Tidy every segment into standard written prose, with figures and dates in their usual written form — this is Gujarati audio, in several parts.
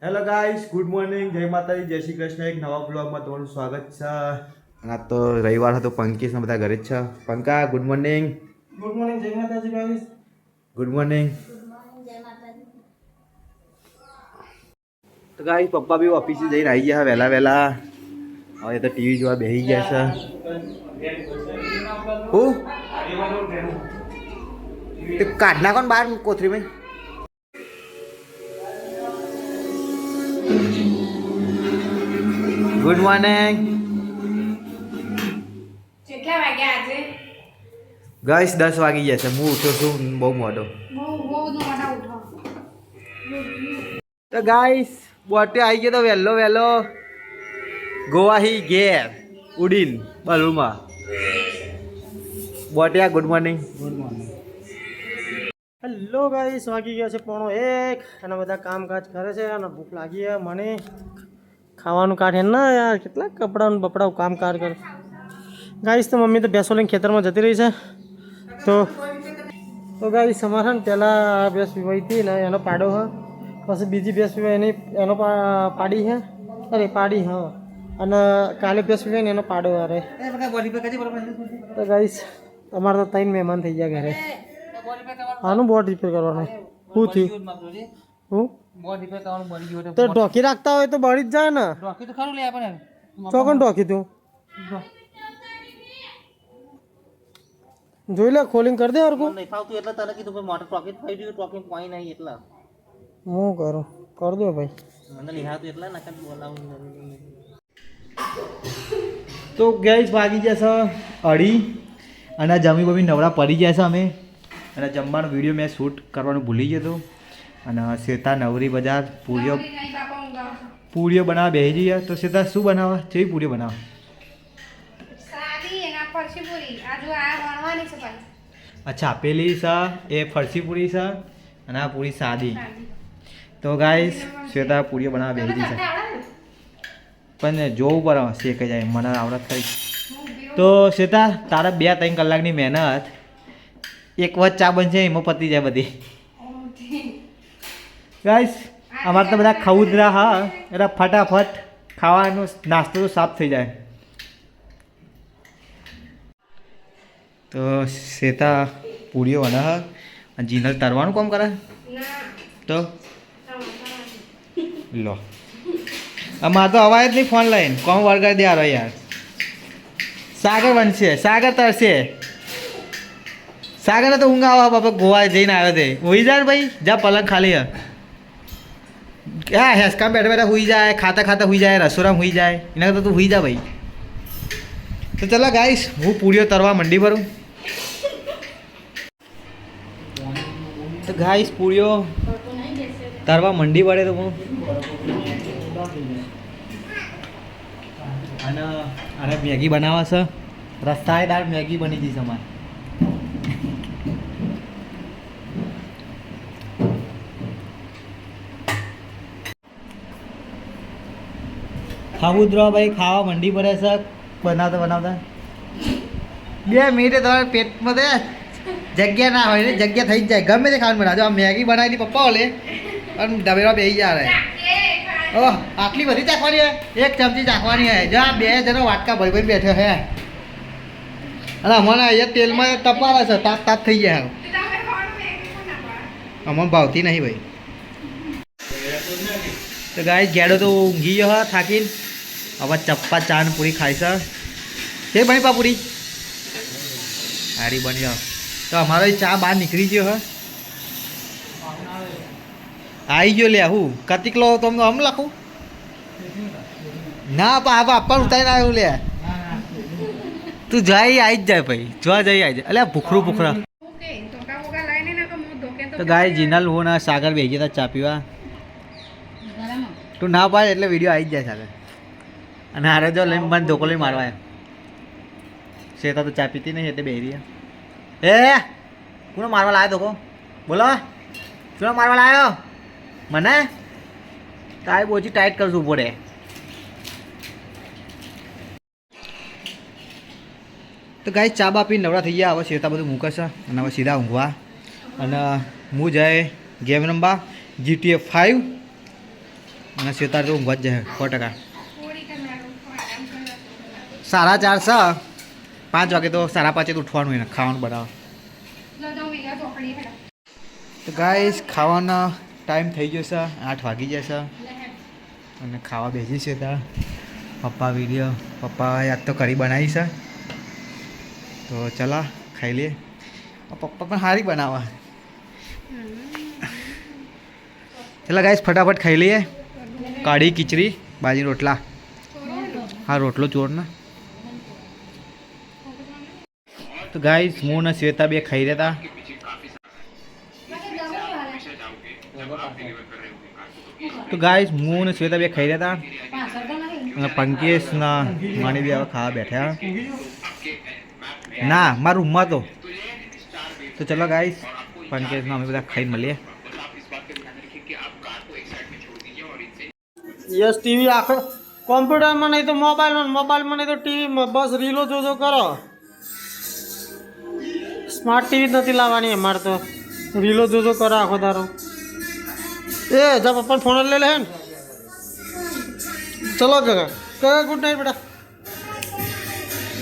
હેલો ગાઈસ, ગુડ મોર્નિંગ, જય માતાજી, જય શ્રી કૃષ્ણ. એક નવા બ્લોગમાં તમારું સ્વાગત છે. આ તો રવિવાર હતો, પંકીસ ને બધા ઘરે જ છે. પંકા, ગુડ મોર્નિંગ. ગુડ મોર્નિંગ, જય માતાજી ગાઈસ. Good morning. તો ગાઈસ, પપ્પા બી ઓફિસે જઈને આવી ગયા વહેલા વહેલા. હવે તો ટીવી જોવા બેસી ગયા છે. હું તે કાઢ નાખો ને બહાર કોથરીમાં. ગુડ મોર્નિંગ કેટલા વાગ્યા આજે? ગાઈસ, 10 વાગી ગયા છે. હું ઉઠ્યો છું બહુ મોડો. બહુ મોડા ઉઠો. તો ગાઈસ, બોટે આવી ગયો તો વહેલો ગોવાહી ઘેર ઉડીન બલુમાં. બોટિયા, good morning. Good morning. Hello guys, વાગી ગયા છે 1:30 અને બધા કામકાજ કરે છે અને ભૂખ લાગી છે મને. ખાવાનું કાઢે ના યાર, કેટલા કપડાં બપડાઓ કામકાજ કરે. ગાઈસ, તો મમ્મી તો ભેંસો લઈને ખેતરમાં જતી રહી છે. તો ગાઈસ, અમારે ને પહેલાં ભેંસ પીવાઈ હતી ને એનો પાડો હ, પછી બીજી ભેંસ પીવાય એનો પાડી છે. અરે પાડી હા, અને કાલે ભેંસ પીવાય ને એનો પાડો અરે. તો ગાઈસ, અમારે તો 3 મહેમાન થઈ ગયા ઘરે. આનું બોર્ડ રિપેર કરવાનું. શું થયું? હું તો ઢોકી રાખતા હોય તો બળી જ જાય ને. ઢોકી તો ખરું લે આપણે ચોકન ઢોકી તું જોઈ લે, ખોલીને કરી દે હરકું. નહીં ફાવતું એટલે તને કીધું ભાઈ મોટર ટોકી થઈ ગયું, ટોકી કોઈ નહીં એટલે હું કરું, કરી દો ભાઈ. મને નિહાળતું એટલે નકર બોલાવું. તો ગેસ વાગી જશે 2:30 અને જમી બમી નવરા પડી ગયા છે અમે. અને જમવાનો વિડીયો મેં શૂટ કરવાનું ભૂલી ગયો હતો. અને શેતા નવરી બજાર પૂરીઓ બનાવવા બેસી જઈએ. તો શેતા શું બનાવવા? કેવી પૂરીઓ બનાવવા? સાદી એના ફરસી પૂરી. આજુ આ વણવાની છે પાછી. અચ્છા, પેલી છે એ ફરસી પૂરી છે અને આ પૂરી સાદી. તો ગાઈસ, શ્વેતા પૂરીઓ બનાવવા બેસી છે, પણ જોવું પડે શેકાઈ જાય. મને આવડત થઈ. તો શ્વેતા, તારા 2-3 કલાકની મહેનત એક વખત ચા બનશે એમાં પતી જાય બધી. ગાઈસ, અમારે તો બધા ખઉદરા હા, એટલે ફટાફટ ખાવાનો નાસ્તો તો સાફ થઈ જાય. તો શ્વેતા પૂરીઓ બના અને જીનલ તરવાનું કામ કરે. તો લો, અમારે તો અવાજ જ નહીં ફોન લઈને કોમ વળગાડી દે યાર. સાગર બનશે, સાગર તરશે. સાગરને તો ઊંઘ આવા બાપા, ગોવા જઈને આવ્યો તે હુઈ જાય ને ભાઈ. જા પલંગ ખાલી હા, હેસકામ બેઠા બેઠા હુઈ જાય, ખાતા ખાતા હુઈ જાય, રસોડામાં હુઈ જાય. એના કરતાં તું હુઈ જા ભાઈ. તો ચાલો ગાઈસ, હું પૂરીઓ તરવા મંડી ભરું. તો ગાઈસ, પૂરીઓ તરવા મંડી પડે તો હું અને મેગી બનાવવા છે. રસ્તાએદાર મેગી બની જઈશ અમારે. ખાવું જ રહો ભાઈ, ખાવા મંડી પડે છે બનાવતા બનાવતા. 2 મિનિટે તમારા પેટમાં તો જગ્યા ના હોય ને, જગ્યા થઈ જ જાય. ગમે તે ખાવાનું બનાવજો. આ મેગી બનાવેલી પપ્પા ઓલે અને ઢબેમાં બેસી જાય. ઓહ, આટલી બધી ચાખવાની હે? 1 ચમચી ચાખવાની હે. જો 2 જણો વાટકા ભાઈ ભાઈ બેઠો હે અને અમારે અહીંયા તેલમાં તપારા છે, તાપ તાપ થઈ જાય. અમને ભાવતી નહીં ભાઈ. તો ગાય ગેડો તો ઊંઘી ગયો હા થાકીને. હવે ચપ્પા ચાન પૂરી ખાય છે. કે બની પાપુરી હારી બની જાઓ. તો અમારો ચા બહાર નીકળી ગયો હા, આવી ગયો. લે હું કતિકલો તમને આમ લખું ના આપવાનું ઉતારીને આવ્યું. લે તું જઈ આવી જ જાય ભાઈ, જોવા જઈ આવી જાય. અલ્યા ભૂખરું ભૂખરા. તો ગાય જીનલ હું ના સાગર બેસી ગયા ચા પીવા. તું ના પાડે એટલે વિડીયો આવી જ જાય સાગર. અને હારે જો લઈને બંધ ધોકો લઈને મારવા. શેતા તો ચા પીતી નહીં એટલે બેસી રહ્યા. એ કોને મારવા લાવ્યો ધોકો? બોલો, કોને મારવા લાવ્યો? મને તારી બોચી ટાઈટ કરશું પડે. તો ગાય ચા બા પીને નવરા થઈ ગયા. હવે શેતા બધું મૂકશે અને હવે સીધા ઊંઘવા. અને હું જાય ગેમ રમવા GTA 5. અને શ્વેતા તો ઊંઘવા જ જાય 100%. થોડી કમાડું આરામ કરવા 4:30 5 વાગે તો 5:30 તો ઉઠવાનું હોય ને ખાવાનું બનાવવા. જો તો મેગા ચોકડી હેડો તો ગાઈસ ખાવાનો ટાઈમ થઈ ગયો છે 8 વાગી જશે અને ખાવા બેસી છે ત્યાં પપ્પા યાદ તો કરી બનાવી છે તો ચલા ખાઈ લઈએ. પપ્પા પણ સારી બનાવવા. ચલા ગાઈસ ફટાફટ ખાઈ લઈએ. કાઢી ખીચડી બાજી રોટલા. હા રોટલો ચોરના. તો ગાઈસ હું ને શ્વેતા બે ખાઈ રહ્યા હતા. તો ગાઈસ હું ને શ્વેતા બે ખાઈ રહ્યા હતા અને પંકેશ ના માની બી હવે ખાવા બેઠા. ના મારા રૂમમાં તો ચલો ગાઈસ પંકેશ અમે બધા ખાઈને મળીએ. યસ ટીવી આખો કોમ્પ્યુટરમાં નહીં તો મોબાઈલમાં નહીં તો ટીવીમાં બસ રીલો જોજો કરો. સ્માર્ટ ટીવી જ નથી લાવવાની અમારે તો રીલો જોજો કરો આખો દારો. એ જા પપ્પા ફોન લઈ લે ને. ચલો કાકા ગુડ નાઇટ બેટા.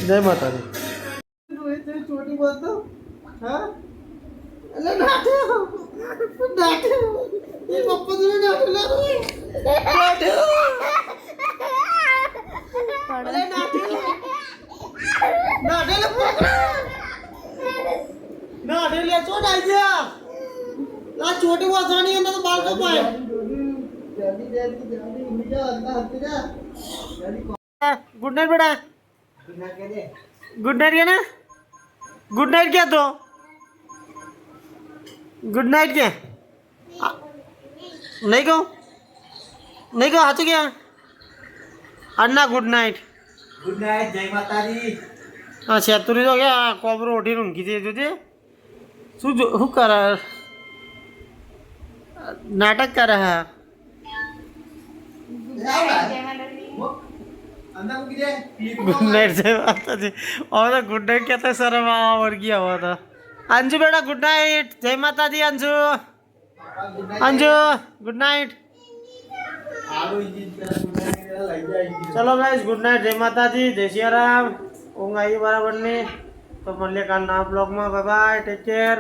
જય માતાજી. છોટી બોલ તો હા એટલે નાઠે એ પપ્પા જોડે નાઠે લે ચોટ આવી ગયા. આ છોટી વાસણી અંદર તો બાળકો પાય. ગુડ નાઇટ બેટા. ગુડ નાઇટ કે ના ગુડ નાઇટ क्या तो गुड नाइट क्या नहीं કહું સાચું क्या अन्ना गुड नाइट. ગુડ નાઇટ જય માતાજી. હા છેતુરી તો ગયા કોબરો ઉઠીને ઊંઘી જઈ જોજે. શું કરે નાટક કરે હા. गुड नाइट जय माताजी. और तो गुड नाइट कहते सर और गया हुआ था. अंजू बेटा गुड नाइट जय माताजी. Anju good night. चलो गाइस गुड नाइट जय माताजी जय श्री राम. ઊંઘ આવી બરાબર નહીં તો મળીએ કાલના બ્લોગમાં. Bye bye take care.